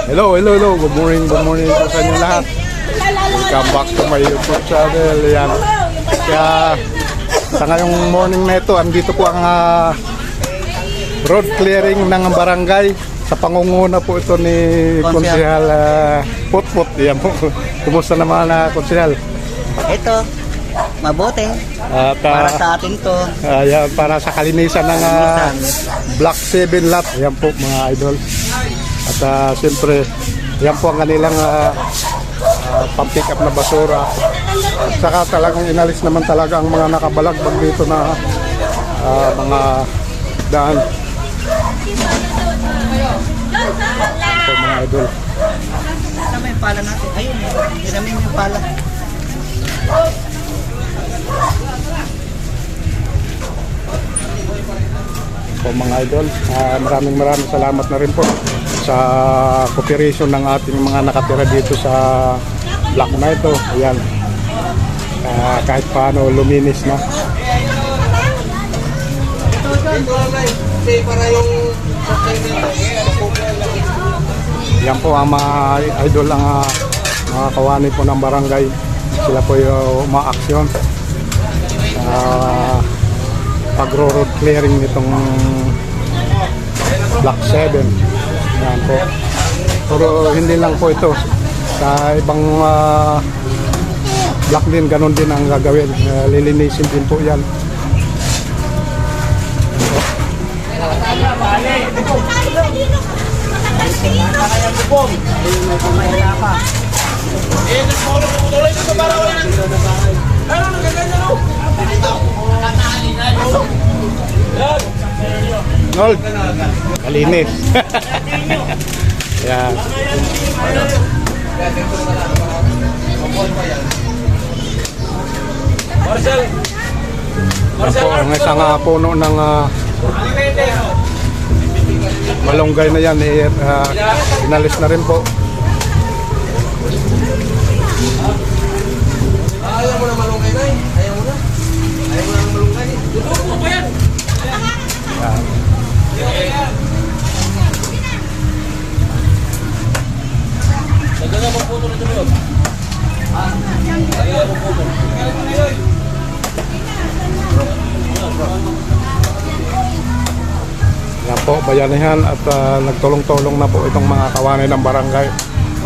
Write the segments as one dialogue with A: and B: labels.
A: Hello. Good morning po sa inyo lahat. Welcome back to my YouTube channel. Yan. Kaya sa ngayong morning na ito, andito po ang road clearing ng barangay. Sa pangunguna po ito ni Konsehal Putput. Yan po. Kumusta naman na Konsehal?
B: Ito, mabuti.
A: At,
B: Para sa atin to.
A: Yan, para sa kalinisan ng Block 7 lot. Yan po mga idol. At siyempre, yan po ang kanilang pang-pick up na basura. At saka talagang inalis naman talaga ang mga nakabalagbag dito na mga daan. So, mga idol.
B: Ano yung pala natin? Ayun, dinamin yung pala.
A: Po mga idol, maraming salamat na rin po sa cooperation ng ating mga nakatira dito sa block na ito. Ayan, kahit paano luminis na. Yan po ang mga idol, ang mga kawani po ng barangay. Sila po yung umaaksyon pag-road clearing nitong Block 7. Yan po. Pero hindi lang po ito. Sa ibang block din, ganun din ang gagawin. Lilinisin din po yan. Nold, kalinis. Yan. Yan po ang isang puno ng malunggay na yan, inalis na rin po.
C: Ayaw mo na malunggay na eh. Ayaw mo na malunggay. Tutupo mo ba yan? Nagdaga mo puto na ito yun. Nagdaga mo puto.
A: Yan po, bayanihan at nagtulong-tulong na po itong mga kawanay ng barangay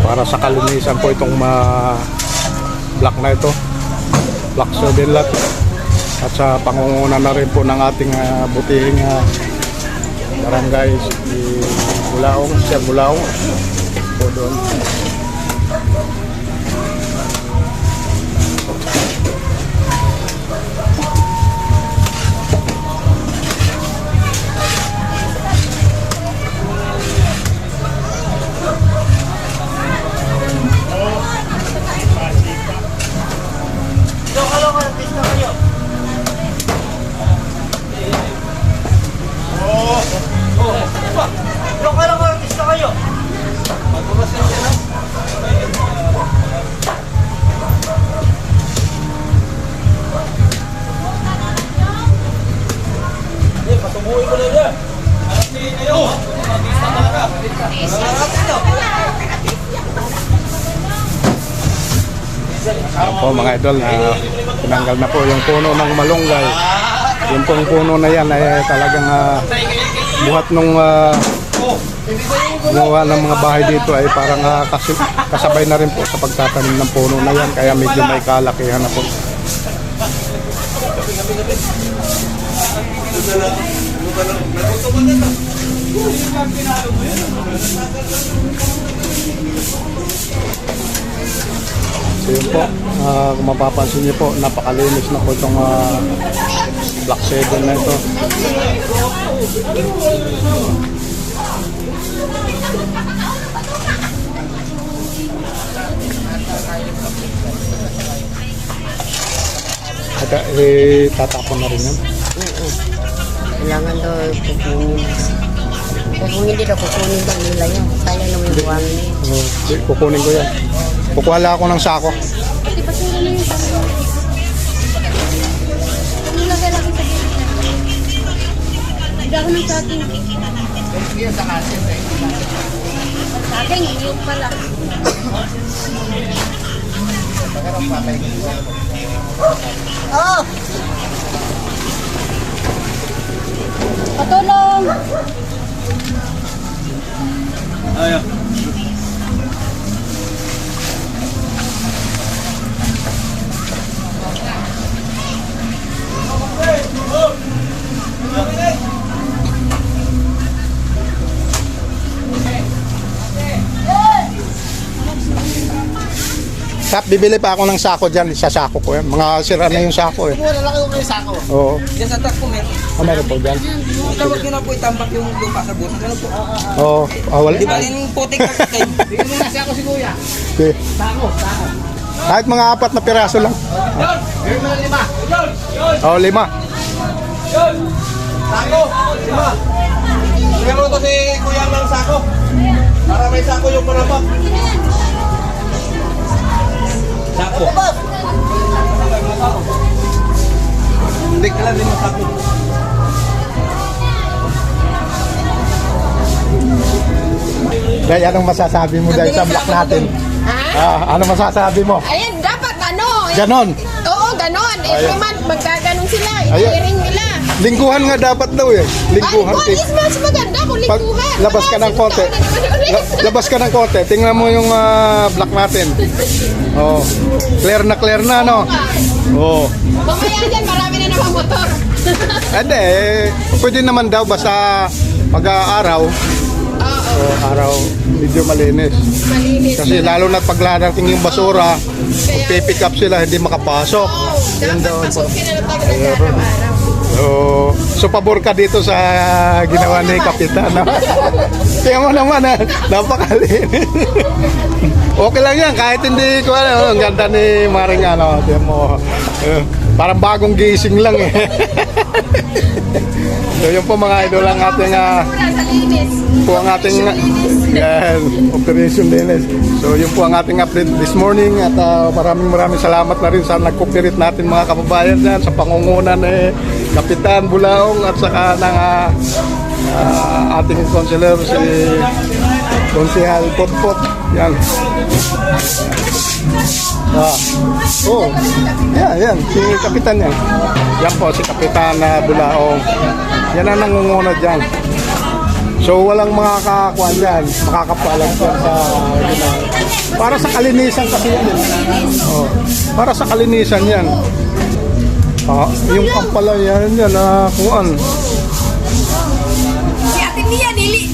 A: para sa kalinisan po itong block na ito, Block 7 lot. At sa pangunguna na rin po ng ating butihing barangay si Bulaong, Sir Bulaong po doon. Po mga idol, tinanggal na po yung puno ng malunggay. Yung pong puno na yan ay talagang buhat nung gumawa ng mga bahay dito ay parang kasabay na rin po sa pagtatanim ng puno na yan, kaya medyo may kalakihan na po. So yun po, kung mapapansin niyo po, napakalinis na po itong Block 7 na ito. At tatapon na rin yan.
D: Kailangan daw kukunin. Kung hindi daw kukunin daw nila yun. Kaya naman yung buwan niya.
A: Kukunin ko yan. Kukuha lang ako ng sako.
D: Pati basura na yun. Ano lang kaya lagi sa gilid? Hindi ako ng sakin. Sa akin saging, yung pala. Oh! Patulong!
A: Tap, bibili pa ako ng sako dyan. Sa sako ko yan. Mga sira na yung sako eh.
C: Mura lang yung sako.
A: Oo.
B: Diyan sa truck po, meron.
A: Meron po dyan.
B: Tawag nyo na po itambak yung lupa sa busa. Ganun po.
A: Oo. Wala.
B: Di ba yung putik na kayo?
C: Bigyan mo na siya ako si Kuya.
A: Okay.
C: Sako.
A: Kahit mga 4 na piraso lang.
C: Bigyan mo na 5.
A: Oo, 5.
C: Sako. 5. Bigyan mo to si Kuya ng sako. Para may sako yung panabak. Sako. Hindi ka lang din yung sako.
A: Dahil anong masasabi mo dahil sa block natin?
D: Ha?
A: Ano masasabi mo?
D: Ayan, dapat ano?
A: Ganon.
D: Oo, ganon. Every month, magkaganon sila.
A: Ayan.
D: I-hearing nila.
A: Lingguhan nga dapat daw eh. Lingguhan.
D: Ay, is mas maganda kung
A: Pag
D: lingguhan.
A: labas ka ng konti. Labas ka ng konti. Tingnan mo yung block natin. Oh. Clear na, no? Oh.
D: Mamaya dyan, marami na naman motor.
A: Hindi, pwede naman daw basta pag-aaraw.
D: Oo,
A: Araw, medyo malinis.
D: malinis.
A: Kasi lalo na pag larating yung basura,
D: Kaya,
A: pipick up sila, hindi makapasok.
D: oo,
A: Yan
D: dapat
A: daw.
D: pasukin na lang tayo ng araw-araw.
A: So pabor ka dito sa ginawa ni Kapitan. No? Kaya mo naman, napakalinis. Okay lang yan, kahit hindi ko ano, ang ganda ni Maring ano, tiyan mo, parang bagong gising lang eh. So yun po mga idol ang ating
D: Wala sa linis.
A: po ang ating yan, Operation Linis. So yun po ang ating update this morning at maraming salamat na rin sa nag-cooperate natin mga kababayan dyan sa pangungunan ni Kapitan Bulaong at saka ng ating konselor si Konsehal Potpot. Yan. Yan, si Kapitan yan. Yan po si Kapitan Bulaong. Yan ang nangunguna dyan. So walang makakakuan dyan, makakapalag dyan sa para sa kalinisan kasi yan. Oh, para sa kalinisan yan. Yung kampala yan kuan.
D: Si Ate Mia, dili.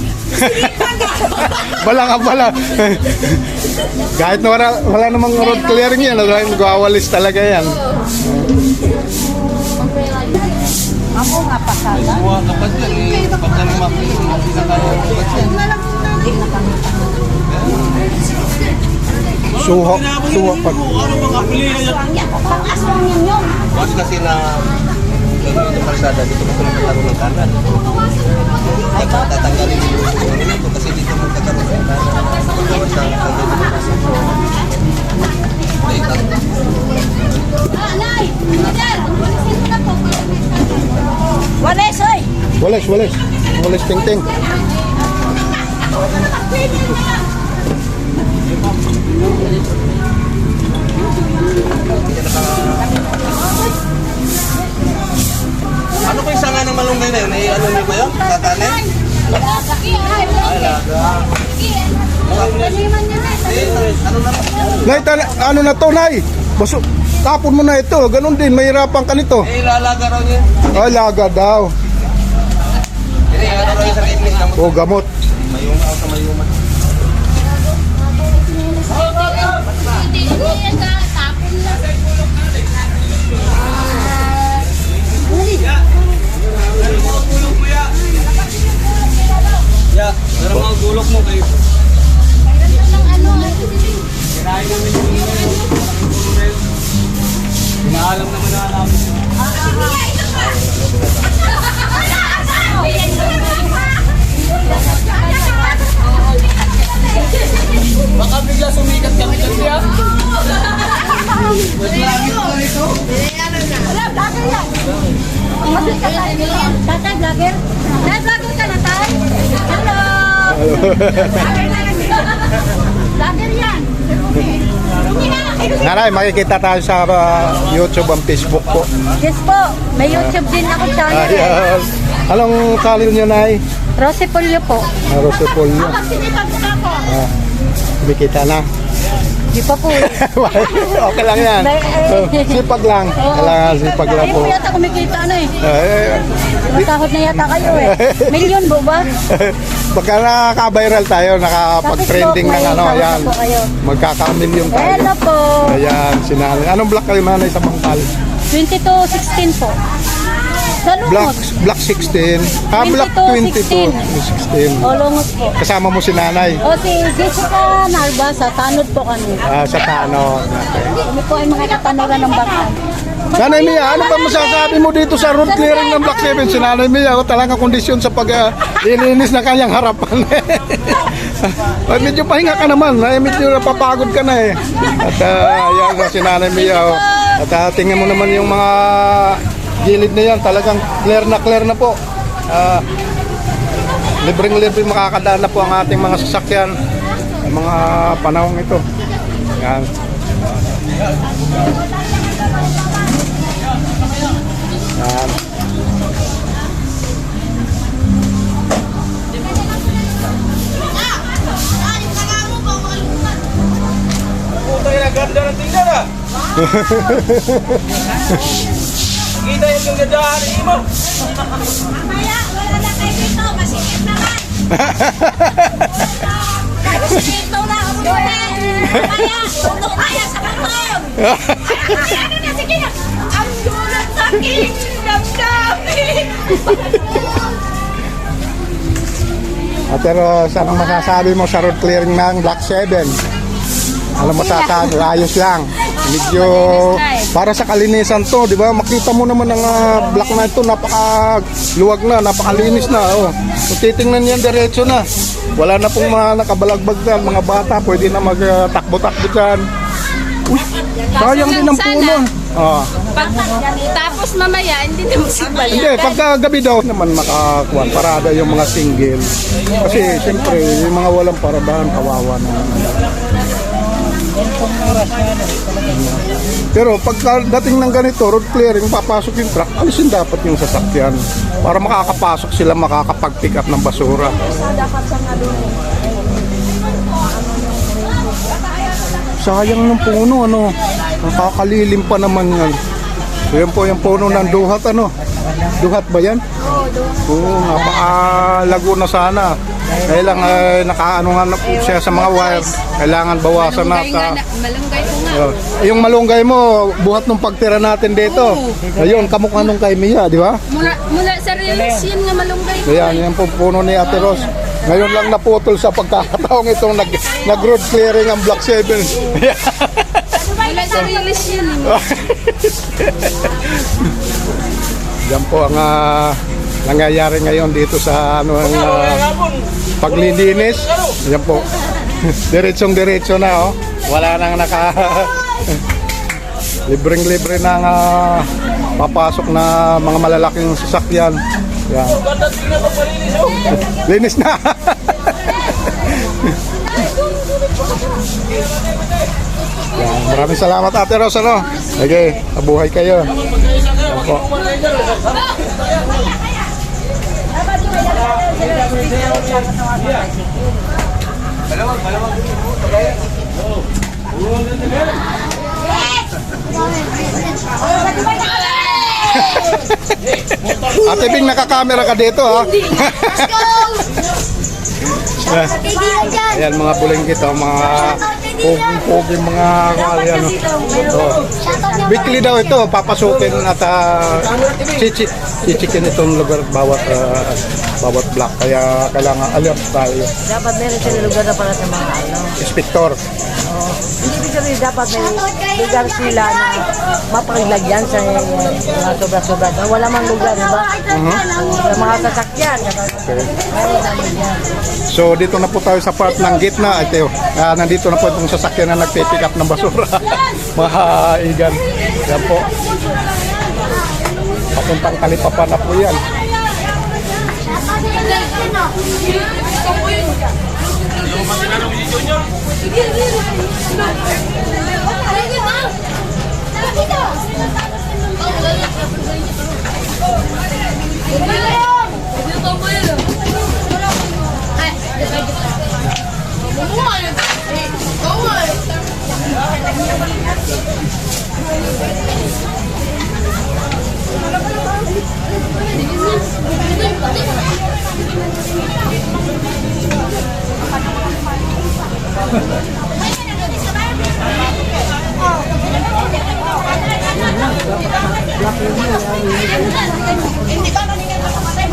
A: Bala. Kahit na wala namang road clearing yan, gawalis talaga yan.
D: Ako nga pasada.
C: Buwa kapag yan eh. Pag nalimak yun, pinakaroon kapag yan.
A: Suha pag.
D: Pang-aswang yun yun.
C: Mas kasi na gagawin yung kalsada dito mo magkakaroon ng kanan. Tatanggalin yung dito kasi dito magkakaroon ng kanan. Pagkawas sa
D: Wales, oy!
A: Walis ting.
C: Ano ko yung sanga ng malunggay na yun? Eh, ano niyo ba yun? Tatanin? Ay, laga. Ano na?
A: Nay, ano na to, Nay? Baso, tapon mo na ito. Ganun din, mahirapan ka nito.
C: Eh, lalaga raw niya.
A: Ay, laga daw.
C: Hindi, ano raw yung sa kidney.
A: O, gamot.
C: Mayuma ako sa mayuma. Ya, pero mga gulok mo kayo. Kinain namin yung pinaalam naman na namin. Baka bigla sumikat kami kasi ah.
D: Tatay, vlogger? Tatay, vlogger ka na tayo? Hello!
A: Nanay, makikita tayo sa YouTube and Facebook po.
D: Yes po, may YouTube din ako channel.
A: Ayan. Anong channel nyo, Nay?
D: Rose Polio po.
A: Rosepolyo. Kumikita na.
D: Di pa po.
A: Okay lang yan. Sipag lang. Kailangan sipag lang
D: Ay
A: po.
D: po yata kumikita na eh.
A: Eh,
D: Masahod na yata kayo eh. Milyon po ba?
A: Pagka nakaka-viral tayo, nakapag-trending ng ano, ayan. Magkaka-million tayo.
D: Hello po.
A: Ayan, sinanay. Anong block kayo, Nanay, sa Bangkal?
D: 2216 po. Sa
A: Block,
D: Lungot.
A: block 16. Block 22. 16.
D: O Lungot po.
A: Kasama mo si Nanay.
D: O si Jessica Narba, sa Tanod po kami.
A: Sa Tano.
D: Kami po ay mga katanuran ng bangkan.
A: Nanay Mia, ano ba masasabi mo dito sa road clearing ng Block 7? Si Nanay Mia, talaga kondisyon sa pag-ilinis na kanyang harapan. Ay, medyo pahinga ka naman. Ay, medyo napapagod ka na eh. At yan si Nanay Mia. At tingnan mo naman yung mga gilid na yan. Talagang clear na po. Libreng-libre makakadaan na po ang ating mga sasakyan. Ang mga panahong ito. Yan. Yan.
C: Puta yung ganda ng tingnan ah. Kita yung gagandaan mo.
E: Mamaya, wala na kayo dito. Masikip naman. Masikip daw na ako muna. Mamaya, tutok kaya sa katawan. Ano na, sige na. Ang gulat sa aking damdamin.
A: Pero saan ang masasabi mo sa road clearing ng Block 7? Alam mo masasabi, ayos lang. Medyo para sa kalinisan to, di ba? Makita mo naman ang block na ito, napakaluwag na, napakalinis na. Oh. Kung titingnan yan, diretso na. Wala na pong mga nakabalagbag dyan, mga bata, pwede na magtakbo-takbo dyan. Uy, sayang din ang puno.
E: Tapos mamaya, hindi na magsibay.
A: Hindi, pagka gabi daw naman makakuha, parada yung mga single. Kasi siyempre, yung mga walang paradahan, kawawa na. Pero pagka dating ng ganito, road clearing, papasok yung truck, alisin dapat yung sasakyan para makakapasok sila, makakapag-pick up ng basura. Sayang ng puno, ano, nakakalilim pa naman yan. So yan po yung puno ng duhat, ano. Duhat ba yan? Oo, napakalago na sana. Kailang nakaano nga na po siya sa mga wire. Kailangan bawasan na.
E: Malunggay ko nga.
A: Yung malunggay mo, buhat nung pagtira natin dito. Ayun, kamukha nung kay Mia, di ba?
E: Mula sa release, yun nga malunggay ko.
A: Ayan, yan po puno ni Ate Ros. Ngayon lang naputol sa pagkakataong itong nag-road clearing ang Block 7.
E: Mula sa release yun.
A: Yan po ang nangyayari ngayon dito sa ano ang paglilinis. Yan po. Diretsong-diretso na, oh. Wala nang libreng-libre nang papasok na mga malalaking sasakyan. Yan. Linis na. Yan. Maraming salamat, Ate Ros, ano? Okay, mabuhay kayo. Yan po. Ate Bing, nakakamera ka dito, ha? Ayan, mga bulinggit, oh, mga poging mga ano. Oh. Weekly daw ito, papasukin at chichikin itong lugar bawat block. Kaya kailangan alert tayo.
D: Dapat meron sila lugar na para sa mga ano.
A: Inspektor.
D: Hindi ibig sabihin dapat may lugar sila na mapaglagyan sa mga sobra-sobra. Wala mang lugar, di ba? Sa mga sasakyan.
A: Okay. So dito na po tayo sa part ng gitna. Ito, nandito na po itong sasakyan na nagpipick up ng basura. Mga igan. Yan po. Papuntang Kalipapan na po yan.
E: Hindi ba naningan na kamatay?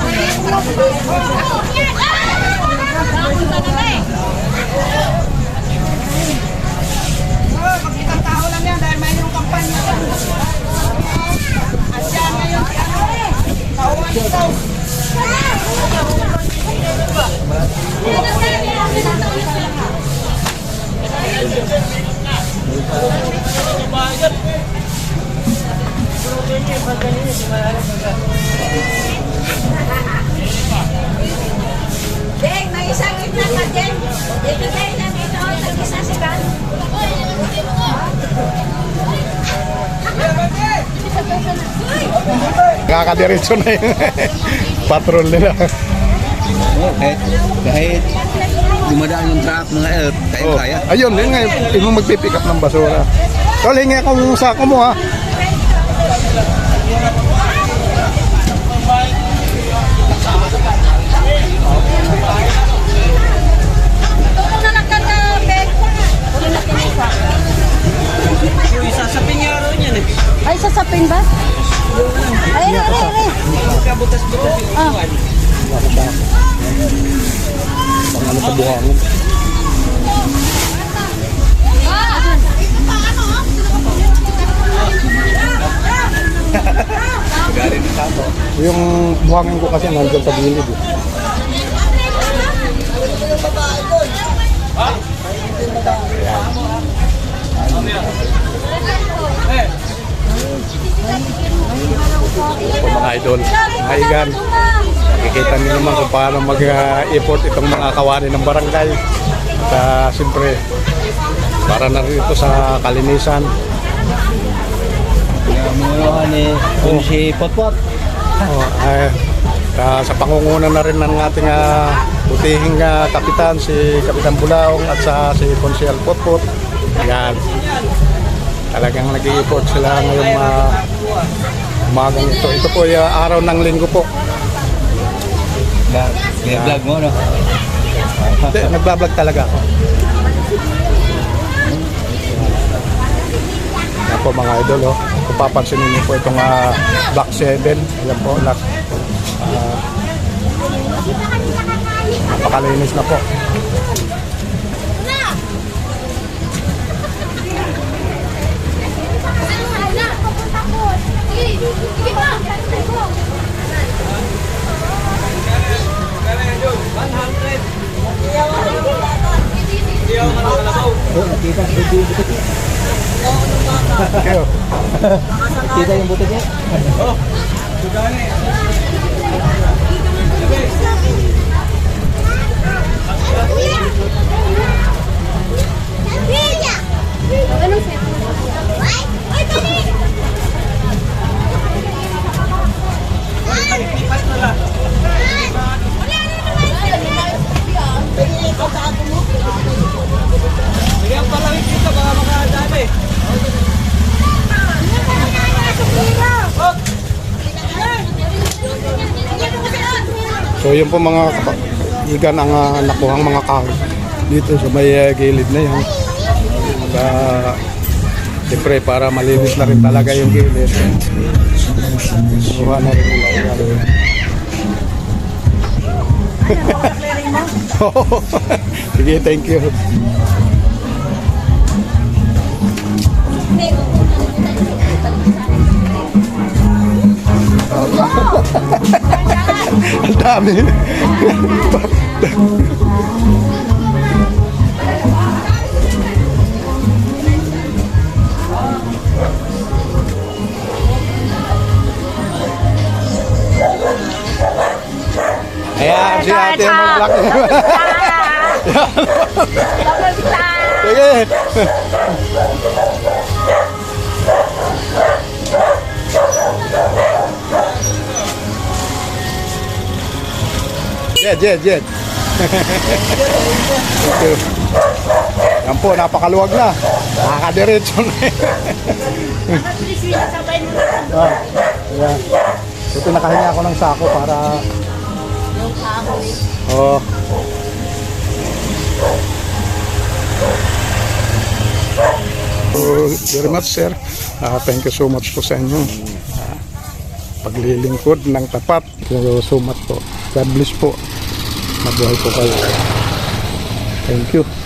B: Magkitang tao lang yan dahil may yung kampanya. Asya ngayon si ano? Tauhan ikaw.
E: Deng, may isang itna ka, Deng. Dito tayo na dito. Nag-isasikan.
A: Kakadiretso na yung patrol nila.
C: Kahit dumadaan yung truck, mga kaya.
A: Ayun, yun nga, yung magpipick up ng basura. Tol, hingi ako yung sako mo ha.
E: Tulong na lang ka na, Beng. Tulong na kinisa.
B: Yung isa sa pinyaro niyan eh.
D: Ay, sasapin ba? Ay, ay.
B: Kabutas-butas yung upuan.
A: Pang ano sa buhangin. Yung buhangin ko kasi nandun sa gilid eh. Po mga idol, mga igan, nakikita niyo naman kung paano mag-effort itong mga kawani ng barangay. At siyempre, para na rin ito sa kalinisan.
C: Mga ni si Potpot.
A: Sa pangunguna na rin ng ating butihing kapitan, si Kapitan Bulaong at si Konsyal Potpot. Yan. Talagang nag-i-effort sila ngayong umagang ito. Ito po yung araw ng linggo po.
C: May vlog mo, no?
A: Hindi, nagbablog talaga ako. Yan po mga idol, oh. Kung papansinin niyo po itong Block 7. Yan po, last. Napakalinis na po. Okay, oh.
C: Kita yung buto niya?
B: Bigyan pa lang kita baka makadami.
A: So yun po mga igan ang nakuhang mga kahoy dito sa may gilid na yan. Siyempre para malinis na rin talaga yung gilid. Kuha na rin nila. Sige, thank you. Ang dami. Ayan, si ate mag-vlog. Sige. Jed. Thank you. Yan po, napakaluwag na. Nakakadiretso na. Ayan. Ito, nakahinga ako ng sako para... Oh. Very much, sir. Thank you so much po sa inyo. Paglilingkod ng tapat. Thank you so much po. God bless po. Mabuhay po kayo. Thank you.